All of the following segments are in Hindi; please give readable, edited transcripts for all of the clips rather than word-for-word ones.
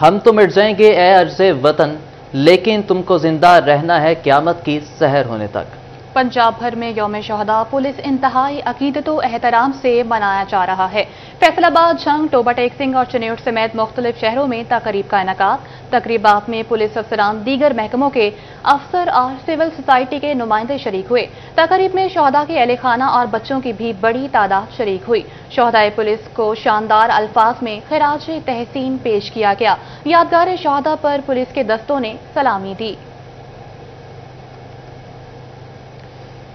हम तो मिट जाएंगे ए अर्ज़े वतन, लेकिन तुमको जिंदा रहना है क़यामत की सहर होने तक। पंजाब भर में यौम शहदा पुलिस इंतहाई अकीदत व एहतराम से मनाया जा रहा है। फैसलाबाद, झंग, टोबा टेक सिंह और चनेट समेत मुख्तलिफ शहरों में तकरीब का इनेकाद। तकरीबात में पुलिस अफसरान, दीगर महकमों के अफसर और सिविल सोसाइटी के नुमाइंदे शरीक हुए। तकरीब में शहदा के अहले खाना और बच्चों की भी बड़ी तादाद शरीक हुई। शहदाए पुलिस को शानदार अल्फाज में खिराज तहसीन पेश किया गया। यादगार शहदा पर पुलिस के दस्तों ने सलामी दी।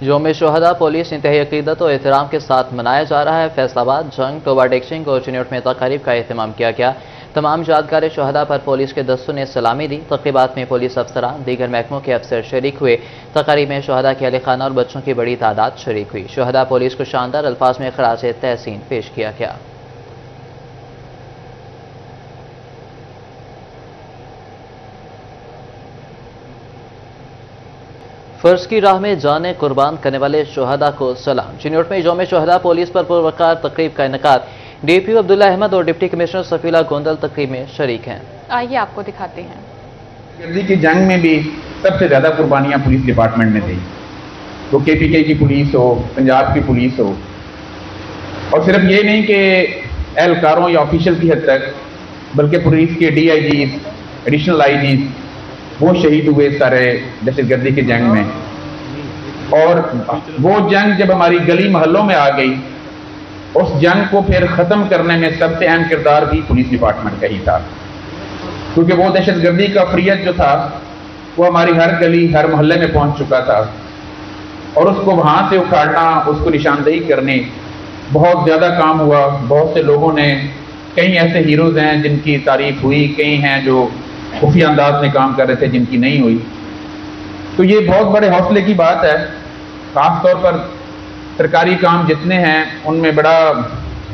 यौम शहदा पुलिस इंतहाई अकीदत और एहतराम के साथ मनाया जा रहा है। फैसलाबाद, झंग, टोबा टेक सिंह और चनेट में तकरीब का एहतमाम किया गया। तमाम यादगार शहदा पर पुलिस के दस्तों ने सलामी दी। तकरीबात में पुलिस अफसरान, दीगर महकमों के अफसर शरीक हुए। तकरीब में शहदा के अहले खाना और बच्चों की बड़ी तादाद शरीक हुई। शहदा पुलिस को शानदार अल्फाज में खराज तहसीन पेश किया गया। फर्ज की राह में जाने कुर्बान करने वाले शहदा को सलाम। चिन्नौट में यौम शहदा पुलिस पर पुरवकार तकरीब का इनेकाद। डीपीओ अब्दुल्ला अहमद और डिप्टी कमिश्नर सफीला गोंदल तकरीब में शरीक हैं। आइए आपको दिखाते हैं। गर्दी की जंग में भी सबसे ज्यादा कुर्बानियां पुलिस डिपार्टमेंट ने दी। वो केपीके की पुलिस हो, पंजाब की पुलिस हो, और सिर्फ ये नहीं कि एहलकारों या ऑफिशियल की हद तक, बल्कि पुलिस के DIG, एडिशनल IG वो शहीद हुए सारे दहशतगर्दी की जंग में। और वो जंग जब हमारी गली मोहल्लों में आ गई, उस जंग को फिर खत्म करने में सबसे अहम किरदार भी पुलिस डिपार्टमेंट का ही था, क्योंकि वो दहशतगर्दी का फरियत जो था वो हमारी हर गली, हर मोहल्ले में पहुंच चुका था, और उसको वहां से उखाड़ना, उसको निशानदेही करनी बहुत ज्यादा काम हुआ। बहुत से लोगों ने, कई ऐसे हीरोज हैं जिनकी तारीफ हुई, कई हैं जो खुफिया अंदाज में काम कर रहे थे जिनकी नहीं हुई। तो ये बहुत बड़े हौसले की बात है। खासतौर पर सरकारी काम जितने हैं उनमें बड़ा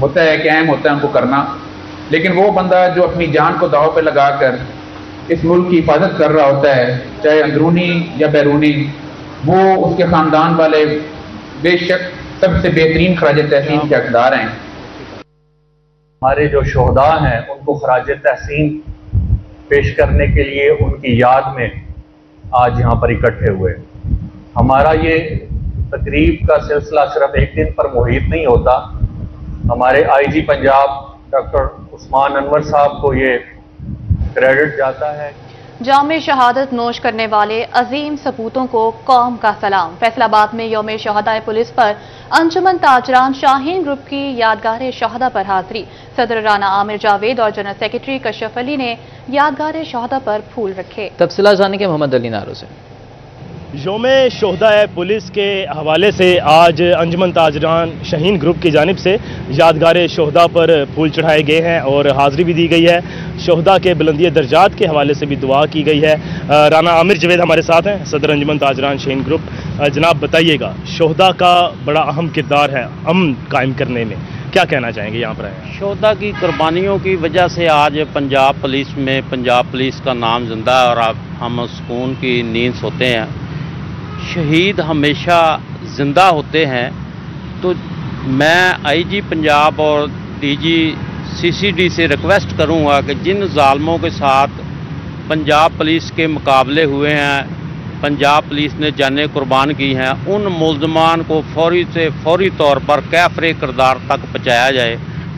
होता है कि अहम होता है उनको करना, लेकिन वो बंदा जो अपनी जान को दांव पे लगाकर इस मुल्क की हिफाजत कर रहा होता है, चाहे अंदरूनी या बैरूनी, वो उसके खानदान वाले बेशक सबसे बेहतरीन खराज तहसीन के हकदार हैं। हमारे जो शोहदा हैं उनको खराज तहसीन पेश करने के लिए उनकी याद में आज यहाँ पर इकट्ठे हुए। हमारा ये तकरीब का सिलसिला सिर्फ एक दिन पर मुहित नहीं होता। हमारे IG पंजाब डॉक्टर उस्मान अनवर साहब को ये क्रेडिट जाता है। जामे शहादत नोश करने वाले अजीम सपूतों को कौम का सलाम। फैसलाबाद में यौम शहदा पुलिस पर अंजुमन ताजरान शाहीन ग्रुप की यादगार शहदा पर हाजिरी। सदर राना आमिर जावेद और जनरल सेक्रेटरी कशफ अली ने यादगार शहदा पर फूल रखे। तफसीलात जानने के मोहम्मद अली नारो से। यौम शहदा पुलिस के हवाले से आज अंजुमन ताजरान शाहीन ग्रुप की जानिब से यादगार शहदा पर फूल चढ़ाए गए हैं और हाज़िरी भी दी गई है। शहदा के बुलंदी दर्जात के हवाले से भी दुआ की गई है। राना आमिर जावेद हमारे साथ हैं, सदर अंजुमन ताजरान शाहीन ग्रुप। जनाब बताइएगा, शहदा का बड़ा अहम किरदार है अमन कायम करने में, क्या कहना चाहेंगे यहाँ पर? शहदा की कुर्बानियों की वजह से आज पंजाब पुलिस में पंजाब पुलिस का नाम जिंदा है और हम सुकून की नींद सोते हैं। शहीद हमेशा जिंदा होते हैं। तो मैं IG पंजाब और DG CCD से रिक्वेस्ट करूंगा कि जिन जालमों के साथ पंजाब पुलिस के मुकाबले हुए हैं, पंजाब पुलिस ने जानें कुर्बान की हैं, उन मुल्ज़मान को फौरी तौर पर कैफरे किरदार तक पहुँचाया जाए।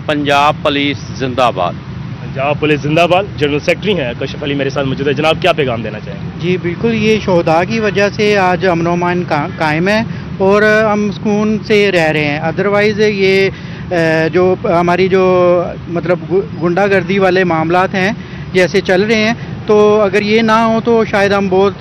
पंजाब पुलिस जिंदाबाद। पंजाब पुलिस जिंदाबाद। जनरल सेक्रेटरी हैं कशफ अली मेरे साथ मौजूद है। जनाब क्या पैगाम देना चाहेंगे? जी बिल्कुल, ये शहदा की वजह से आज अमन व अमान कायम है और हम सुकून से रह रहे हैं। अदरवाइज़ ये जो हमारी जो मतलब गुंडागर्दी वाले मामलात हैं जैसे चल रहे हैं, तो अगर ये ना हो तो शायद हम बहुत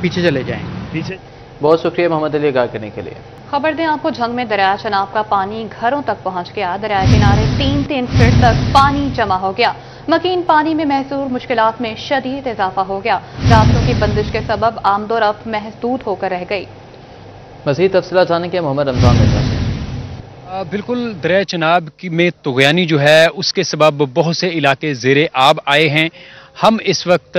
पीछे चले जाएं। पीछे। बहुत शुक्रिया मोहम्मद अली आगाह करने के लिए। खबर दें आपको, झंग में दरिया चनाब का पानी घरों तक पहुंच गया। दरिया किनारे 3-3 फीट तक पानी जमा हो गया। मकीन पानी में महसूर मुश्किलात में शदीद इजाफा हो गया। रास्तों की बंदिश के सबब आमदोरफ्त महदूद होकर रह गई। मज़ीद तफसीलात जानने के मोहम्मद रमजान मिर्जा। बिल्कुल, दरिया चनाब में तुग़यानी जो है उसके सबब बहुत से इलाके ज़ेरे आब आए हैं। हम इस वक्त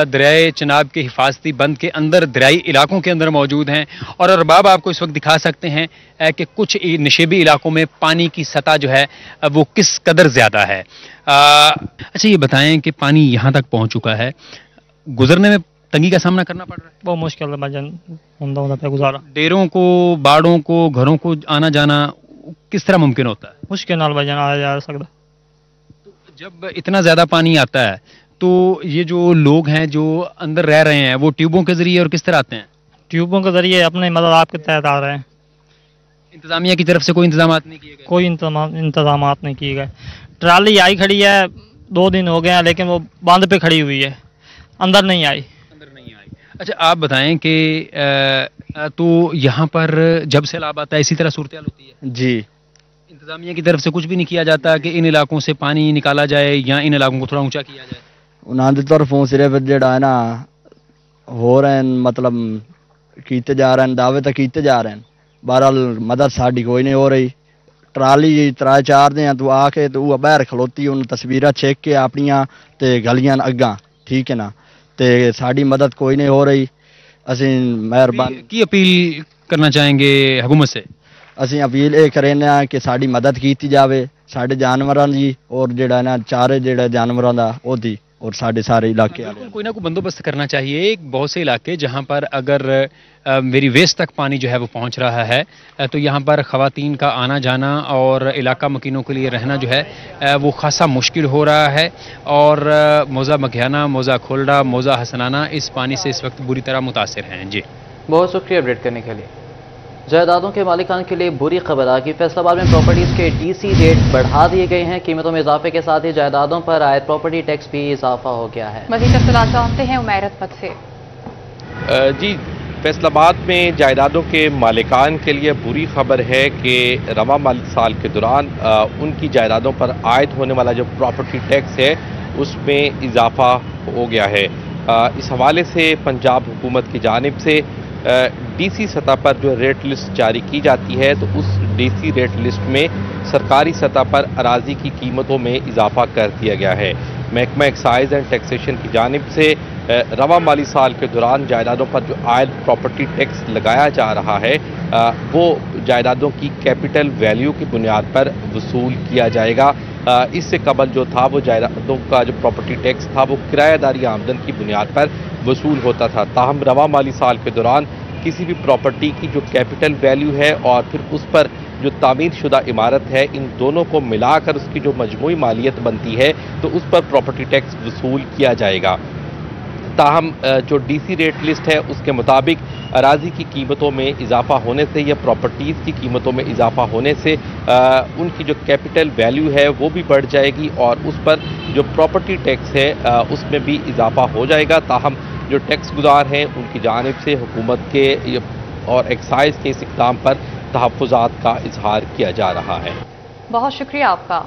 दरियाए चिनाब के हिफाजती बंद के अंदर दरियाई इलाकों के अंदर मौजूद हैं और अरबाब आपको इस वक्त दिखा सकते हैं कि कुछ नशेबी इलाकों में पानी की सतह जो है वो किस कदर ज़्यादा है। अच्छा ये बताएं कि पानी यहाँ तक पहुँच चुका है, गुजरने में तंगी का सामना करना पड़ रहा है? बहुत मुश्किल है भाईजान, होंदा पे गुजारा। डेरों को, बाड़ों को, घरों को आना जाना किस तरह मुमकिन होता है? मुश्किल नाल भाईजान आया जा सकता। जब इतना ज़्यादा पानी आता है तो ये जो लोग हैं जो अंदर रह रहे हैं वो ट्यूबों के जरिए और किस तरह आते हैं? ट्यूबों के जरिए अपने मतलब आपके तहत आ रहे हैं। इंतजामिया की तरफ से कोई इंतजाम नहीं किए गए? कोई इंतजाम नहीं किए गए। ट्राली आई खड़ी है, 2 दिन हो गए हैं, लेकिन वो बांध पे खड़ी हुई है, अंदर नहीं आई। अच्छा आप बताएं कि तो यहाँ पर जब सैलाब आता है इसी तरह सूरत हाल होती है? जी। इंतजामिया की तरफ से कुछ भी नहीं किया जाता कि इन इलाकों से पानी निकाला जाए या इन इलाकों को थोड़ा ऊंचा किया जाए? उन्होंने तरफों सिर्फ जड़ा है ना हो रहे हैं, मतलब कीते जा रहे हैं, दावे तो कीते जा रहे हैं, बहरहाल मदद साड़ी कोई नहीं हो रही। ट्राली 3-4 दिन तू आके तो वह बाहर खलोती, उन तस्वीर छेक के अपनिया ते गलियां अग्गा, ठीक है ना, ते साड़ी मदद कोई नहीं हो रही। असी मेहरबानी की अपील करना चाहेंगे हुकूमत से? असी अपील ये करें कि साड़ी मदद की जाए, साढ़े जानवरों की और जड़ा ना चारे जड़ा जानवरों का ओदी और साढ़े सारे इलाके कोई ना कोई बंदोबस्त करना चाहिए। एक बहुत से इलाके जहाँ पर अगर मेरी वेस्ट तक पानी जो है वो पहुँच रहा है तो यहाँ पर ख़वातीन का आना जाना और इलाका मकीनों के लिए रहना जो है वो खासा मुश्किल हो रहा है। और मौज़ा मघियाना, मौज़ा खोलडा, मौज़ा हसनाना इस पानी से इस वक्त बुरी तरह मुतासिर हैं। जी बहुत शुक्रिया अपडेट करने के लिए। जायदादों के मालिकान के लिए बुरी खबर आ गई। फैसलाबाद में प्रॉपर्टीज़ के डीसी रेट बढ़ा दिए गए हैं। कीमतों में इजाफे के साथ ही जायदादों पर आयद प्रॉपर्टी टैक्स भी इजाफा हो गया है। मज़ीद तफसीलात जानते हैं उमैर असमत से। जी, फैसलाबाद में जायदादों के मालिकान के लिए बुरी खबर है कि रवा माली साल के दौरान उनकी जायदादों पर आयद होने वाला जो प्रॉपर्टी टैक्स है उसमें इजाफा हो गया है। इस हवाले से पंजाब हुकूमत की जानिब से डीसी सतह पर जो रेट लिस्ट जारी की जाती है तो उस डीसी रेट लिस्ट में सरकारी सतह पर अराजी की कीमतों में इजाफा कर दिया गया है। महकमा एक्साइज एंड टैक्सेशन की जानिब से रवा माली साल के दौरान जायदादों पर जो आयद प्रॉपर्टी टैक्स लगाया जा रहा है वो जायदादों की कैपिटल वैल्यू की बुनियाद पर वसूल किया जाएगा। इससे कबल जो था वो जायदादों का जो प्रॉपर्टी टैक्स था वो किराएदारी आमदन की बुनियाद पर वसूल होता था। ताहम रवा माली साल के दौरान किसी भी प्रॉपर्टी की जो कैपिटल वैल्यू है और फिर उस पर जो तामीर शुदा इमारत है, इन दोनों को मिलाकर उसकी जो मजमूई मालियत बनती है तो उस पर प्रॉपर्टी टैक्स वसूल किया जाएगा। ताहम जो डीसी रेट लिस्ट है उसके मुताबिक अराजी की कीमतों में इजाफा होने से या प्रॉपर्टीज़ की कीमतों में इजाफा होने से उनकी जो कैपिटल वैल्यू है वो भी बढ़ जाएगी और उस पर जो प्रॉपर्टी टैक्स है उसमें भी इजाफा हो जाएगा। ताहम जो टैक्स गुजार हैं उनकी जानिब से हुकूमत के और एक्साइज के इस इक़दाम पर तहफ़्फ़ुज़ात का इजहार किया जा रहा है। बहुत शुक्रिया आपका।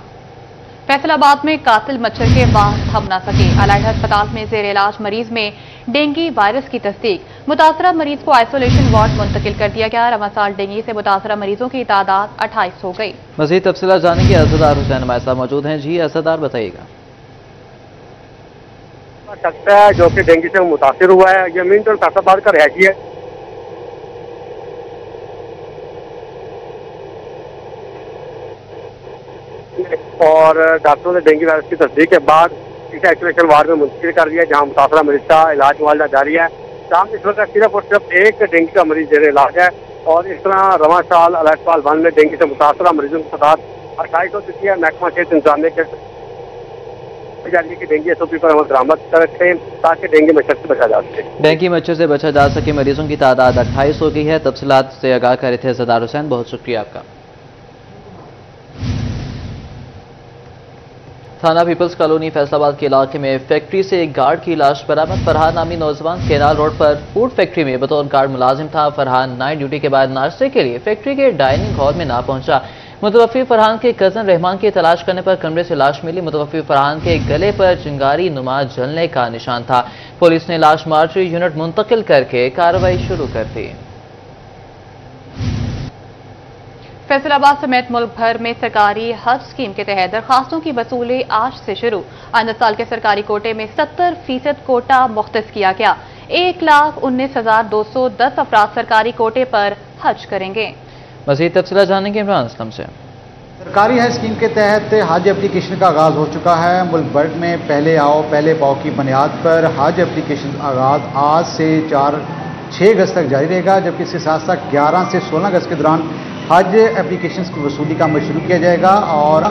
फैसलाबाद में कातिल मच्छर के वार थम न सके। अलाइड अस्पताल में जेर इलाज मरीज में डेंगू वायरस की तस्दीक। मुतासरा मरीज को आइसोलेशन वार्ड मुंतकिल कर दिया गया। रवा साल डेंगू से मुतासरा मरीजों की तादाद 28 हो गई। मज़ीद तफसीलात जानने के असदार हुसैन हमारे साथ मौजूद हैं। जी असदार बताइएगा। शख्स है जो कि डेंगू से मुतासिर हुआ है, ये मेन तौर फैसलाबाद का रहायशी है। और डॉक्टरों ने डेंगू वायरस की तस्दीक के बाद इसे आइसोलेशन वार्ड में मुंतकिल कर दिया जहां मुतासरा मरीज का इलाज मुआवजा जारी है। जहां इस वक्त सिर्फ और सिर्फ एक डेंगू का मरीज जेर इलाज है और इस तरह रवा साल अस्पताल वन में डेंगू से मुतासरा मरीजों की तादाद 28 हो चुकी है। महकमा सेहत इंतजामिया के कि डेंगू SOP पर अमल दरामद कर रखें ताकि डेंगू मच्छर से बचा जा सके। डेंगू मच्छर से बचा जा सके। मरीजों की तादाद 28 हो गई है। तफसीलात से आगाह कर रहे थे असदार हुसैन, बहुत शुक्रिया आपका। थाना पीपल्स कॉलोनी फैसलाबाद के इलाके में फैक्ट्री से एक गार्ड की लाश बरामद। फरहान नामी नौजवान केनाल रोड पर फूड फैक्ट्री में बतौर गार्ड मुलाजिम था। फरहान नाइट ड्यूटी के बाद नाश्ते के लिए फैक्ट्री के डाइनिंग हॉल में ना पहुंचा। मुतवफ़ी फरहान के कज़न रहमान की तलाश करने पर कमरे से लाश मिली। मुतवफ़ी फरहान के गले पर चिंगारी नुमा जलने का निशान था। पुलिस ने लाश मार्चरी यूनिट मुंतकिल करके कार्रवाई शुरू कर दी। फैसलाबाद समेत मुल्क भर में सरकारी हज स्कीम के तहत दरखास्तों की वसूली आज से शुरू। आइंदा साल के सरकारी कोटे में 70% कोटा मुख्तस किया गया। 1,19,210 अफराद सरकारी कोटे पर हज करेंगे। मज़ीद तफसील जानेंगे इमरान असलम से। सरकारी हज स्कीम के तहत हज एप्लीकेशन का आगाज़ हो चुका है। मुल्क भर में पहले आओ पहले पाओ की बुनियाद पर हज एप्लीकेशन आगाज़ आज से 6 अगस्त तक जारी रहेगा, जबकि इसके साथ साथ 11 से 16 अगस्त के दौरान हज एप्लीकेशन की वसूली का अमल शुरू किया जाएगा। और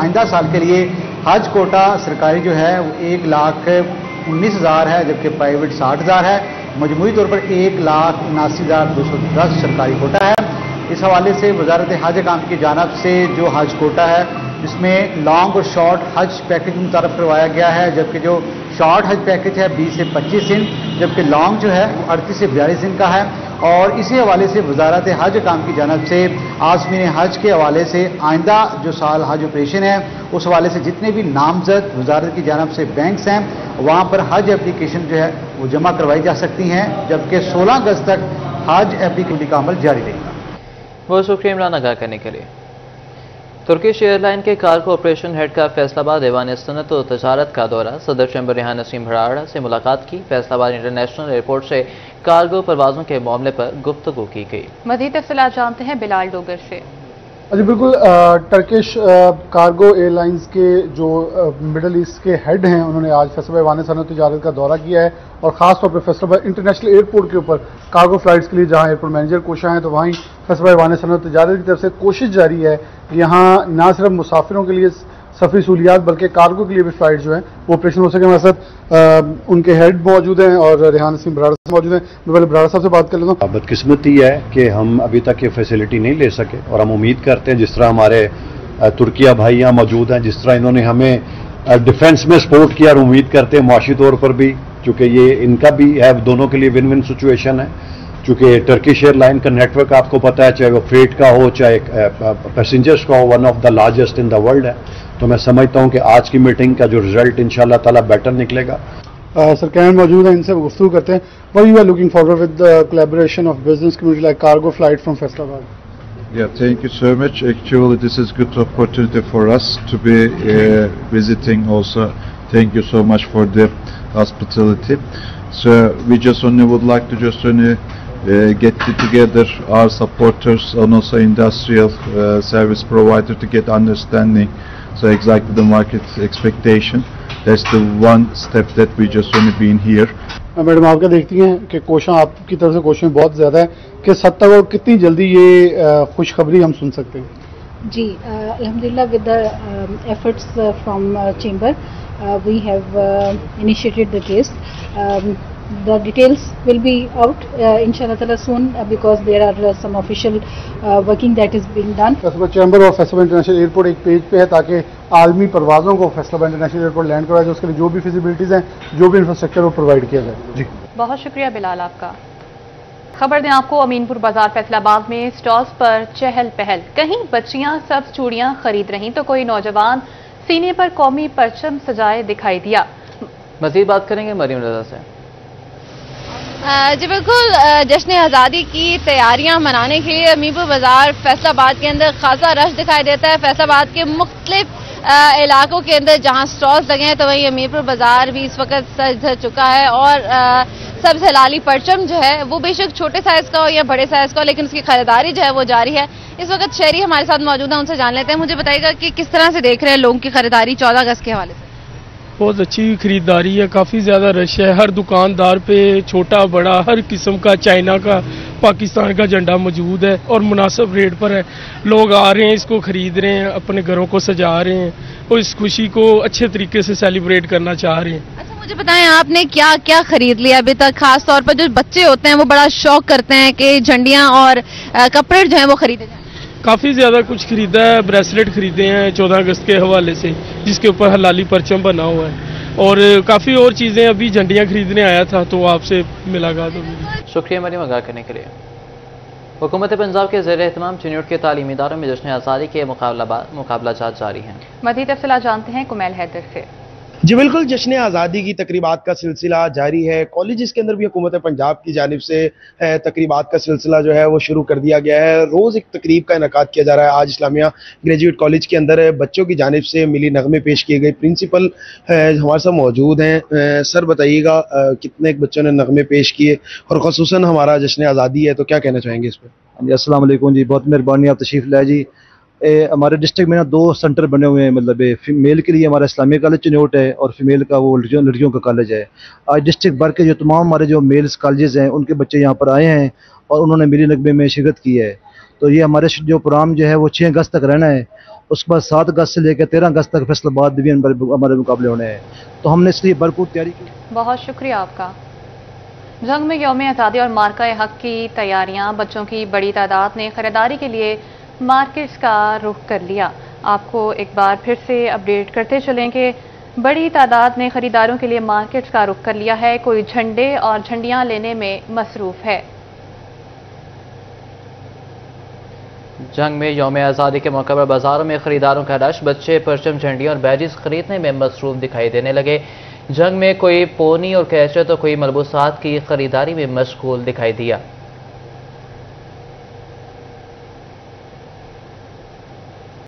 आइंदा साल के लिए हज कोटा सरकारी जो है वो 1,19,000 है, जबकि प्राइवेट 60,000 है। मजमूई तौर पर 1,79,210 सरकारी कोटा है। इस हवाले से वजारत हज काम की जानिब से जो हज कोटा है इसमें लॉन्ग और शॉर्ट हज पैकेज मुतारफ करवाया गया है, जबकि जो शॉर्ट हज पैकेज है 20 से 25 दिन, जबकि लॉन्ग जो है वो 38 से 42 दिन का है। और इसी हवाले से वजारत हज काम की जानिब से आज़मीन हज के हवाले से आइंदा जो साल हज ऑपरेशन है उस हवाले से जितने भी नामजद वजारत की जानिब से बैंक्स हैं वहाँ पर हज एप्लीकेशन जो है वो जमा करवाई जा सकती हैं, जबकि 16 अगस्त तक हज एप्लीकेशन का अमल जारी रहेगा। बहुत शुक्रिया इमरान आगाह करने के लिए। तुर्किश एयरलाइन के कार्गो ऑपरेशन हेड का फैसलाबाद ऐवान सनत और तजारत का दौरा। सदर चैम्बर रेहान नसीम भराड़ा से मुलाकात की। फैसलाबाद इंटरनेशनल एयरपोर्ट से कार्गो परवाजों के मामले पर गुफ्तगू की गई। मज़ीद तफसीलात जानते हैं बिलाल डोगर से। जी बिल्कुल, टर्किश कार्गो एयरलाइंस के जो मिडल ईस्ट के हेड हैं उन्होंने आज फैसलाबाद ऐवान सनत तजारत का दौरा किया है और ख़ासतौर पर फैसलाबाद इंटरनेशनल एयरपोर्ट के ऊपर कार्गो फ्लाइट्स के लिए जहां एयरपोर्ट मैनेजर कोशा हैं तो वहीं फैसलाबाद ऐवान सनत तजारत की तरफ से कोशिश जारी है कि यहाँ न सिर्फ मुसाफिरों के लिए सफरी सहूलियात बल्कि कार्गो के लिए भी फ्लाइट जो है वो ऑपरेशन हो सके। हमारे साथ उनके हेड मौजूद हैं और रेहान नसीम भराड़ा मौजूद हैं। मैं पहले भराड़ा साहब से बात कर लेता हूँ। बदकिस्मती है कि हम अभी तक ये फैसिलिटी नहीं ले सके और हम उम्मीद करते हैं जिस तरह हमारे तुर्किया भाई यहाँ मौजूद हैं, जिस तरह इन्होंने हमें डिफेंस में सपोर्ट किया और उम्मीद करते हैं मुआशी तौर पर भी, चूँकि ये इनका भी है, दोनों के लिए विन विन सिचुएशन है। चूँकि टर्किश एयरलाइन का नेटवर्क आपको पता है, चाहे वो फ्रेट का हो चाहे पैसेंजर्स का हो, one of the largest in the world है। तो मैं समझता हूं कि आज की मीटिंग का जो रिजल्ट इंशाल्लाह ताला बेटर निकलेगा। सर कैन मौजूद है, इनसे गुफ्तगू करते हैं। What you are looking forward with the collaboration of business community like cargo flight from Faisalabad? Yeah, thank you so much. Actually, this is good opportunity for us to be visiting also. Thank you so much for the hospitality. So we just only would like to just only get together our supporters and also industrial service provider to get understanding. So exactly the market expectation. That's the one step that we just only been here. Madam आप क्या देखती हैं कि कोशिश आपकी तरफ से कोशिश बहुत ज़्यादा है कि सद तक और कितनी जल्दी ये खुशखबरी हम सुन सकते हैं? जी अल्हम्दुलिल्लाह with the efforts from chamber we have initiated the case. The details will be out inshallah ta'ala soon because there are some official working that is being done. Faisalabad chamber और फैसलाबाद इंटरनेशनल एयरपोर्ट एक पेज पे है ताकि आलमी परवाज़ों को फैसलाबाद इंटरनेशनल एयरपोर्ट लैंड करवाया जाए, उसके लिए जो भी फैसिलिटीज़ हैं जो भी इंफ्रास्ट्रक्चर वो प्रोवाइड किया जाए। जी बहुत शुक्रिया बिलाल आपका। खबर दें आपको अमीनपुर बाजार फैसलाबाद में स्टॉल्स पर चहल पहल। कहीं बच्चियां सब्ज चूड़ियां खरीद रही तो कोई नौजवान सीने पर कौमी परचम सजाए दिखाई दिया। मजीद बात करेंगे मरियम रजा से। जी बिल्कुल, जश्न आज़ादी की तैयारियां मनाने के लिए अमीनपुर बाजार फैसलाबाद के अंदर खासा रश दिखाई देता है। फैसलाबाद के मुख्तलिफ इलाकों के अंदर जहां स्टॉल्स लगे हैं तो वहीं अमीनपुर बाजार भी इस वक्त सज धज चुका है और सब्ज हलाली परचम जो है वो बेशक छोटे साइज का हो या बड़े साइज का हो लेकिन उसकी खरीदारी जो है वो जारी है। इस वक्त शहरी हमारे साथ मौजूद है, उनसे जान लेते हैं। मुझे बताइएगा कि किस तरह से देख रहे हैं लोगों की खरीदारी 14 अगस्त के हवाले से? बहुत अच्छी खरीदारी है, काफ़ी ज़्यादा रश है। हर दुकानदार पे छोटा बड़ा हर किस्म का चाइना का पाकिस्तान का झंडा मौजूद है और मुनासिब रेट पर है। लोग आ रहे हैं, इसको खरीद रहे हैं, अपने घरों को सजा रहे हैं और इस खुशी को अच्छे तरीके से सेलिब्रेट करना चाह रहे हैं। अच्छा मुझे बताएं आपने क्या क्या खरीद लिया अभी तक? खास तौर पर जो बच्चे होते हैं वो बड़ा शौक करते हैं कि झंडियाँ और कपड़े जो हैं वो खरीदे जाए। काफ़ी ज़्यादा कुछ खरीदा है, ब्रेसलेट खरीदे हैं 14 अगस्त के हवाले से जिसके ऊपर हलाली परचम बना हुआ है और काफ़ी और चीज़ें। अभी झंडियाँ खरीदने आया था तो आपसे मुलाकात होगी। शुक्रिया मरियम आगाह करने के लिए। हुकूमत पंजाब के ज़ेर एहतमाम चुनियोट के तालीमी इदारों में जश्न आज़ादी के मुकाबला जात जारी हैं। मज़ीद तफसीलात जानते हैं कुमैल हैदर से। जी बिल्कुल, जश्न आज़ादी की तकरीबात का सिलसिला जारी है। कॉलेजेस के अंदर भी हुकूमत पंजाब की जानिब से तकरीबात का सिलसिला जो है वो शुरू कर दिया गया है। रोज़ एक तकरीब का इनेकाद किया जा रहा है। आज इस्लामिया ग्रेजुएट कॉलेज के अंदर बच्चों की जानिब से मिली नगमे पेश किए गए। प्रिंसिपल हमारे साथ मौजूद हैं। सर बताइएगा कितने बच्चों ने नगमे पेश किए और ख़ुसूसन हमारा जश्न आज़ादी है तो क्या कहना चाहेंगे इस पर? जी अस्सलाम वालेकुम जी, बहुत मेहरबानी आप तशरीफ़ लाए जी। हमारे डिस्ट्रिक्ट में ना 2 सेंटर बने हुए हैं, मतलब मेल के लिए हमारा इस्लामिया कॉलेज चिन्होट है और फीमेल का वो लड़कियों का कॉलेज है। आज डिस्ट्रिक्ट भर के जो तमाम हमारे जो मेल्स कॉलेजेस हैं उनके बच्चे यहाँ पर आए हैं और उन्होंने मिली नगमे में शिरकत की है। तो ये हमारे जो प्रोग्राम जो है वो 6 अगस्त तक रहना है। उसके बाद 7 अगस्त से लेकर 13 अगस्त तक फैसलाबाद डिवीजन पर हमारे मुकाबले होने हैं, तो हमने इसलिए भरपूर तैयारी की। बहुत शुक्रिया आपका। जंग में यौम आज़ादी और मार्का हक की तैयारियां, बच्चों की बड़ी तादाद ने खरीदारी के लिए मार्केट्स का रुख कर लिया। आपको एक बार फिर से अपडेट करते चलें कि बड़ी तादाद ने खरीदारों के लिए मार्केट्स का रुख कर लिया है। कोई झंडे और झंडियां लेने में मसरूफ है। जंग में यौम आज़ादी के मौके पर बाजारों में खरीदारों का रश, बच्चे परचम, झंडियां और बैजेस खरीदने में मसरूफ दिखाई देने लगे। जंग में कोई पोनी और कैचे तो कोई मलबूसात की खरीदारी में मशगूल दिखाई दिया।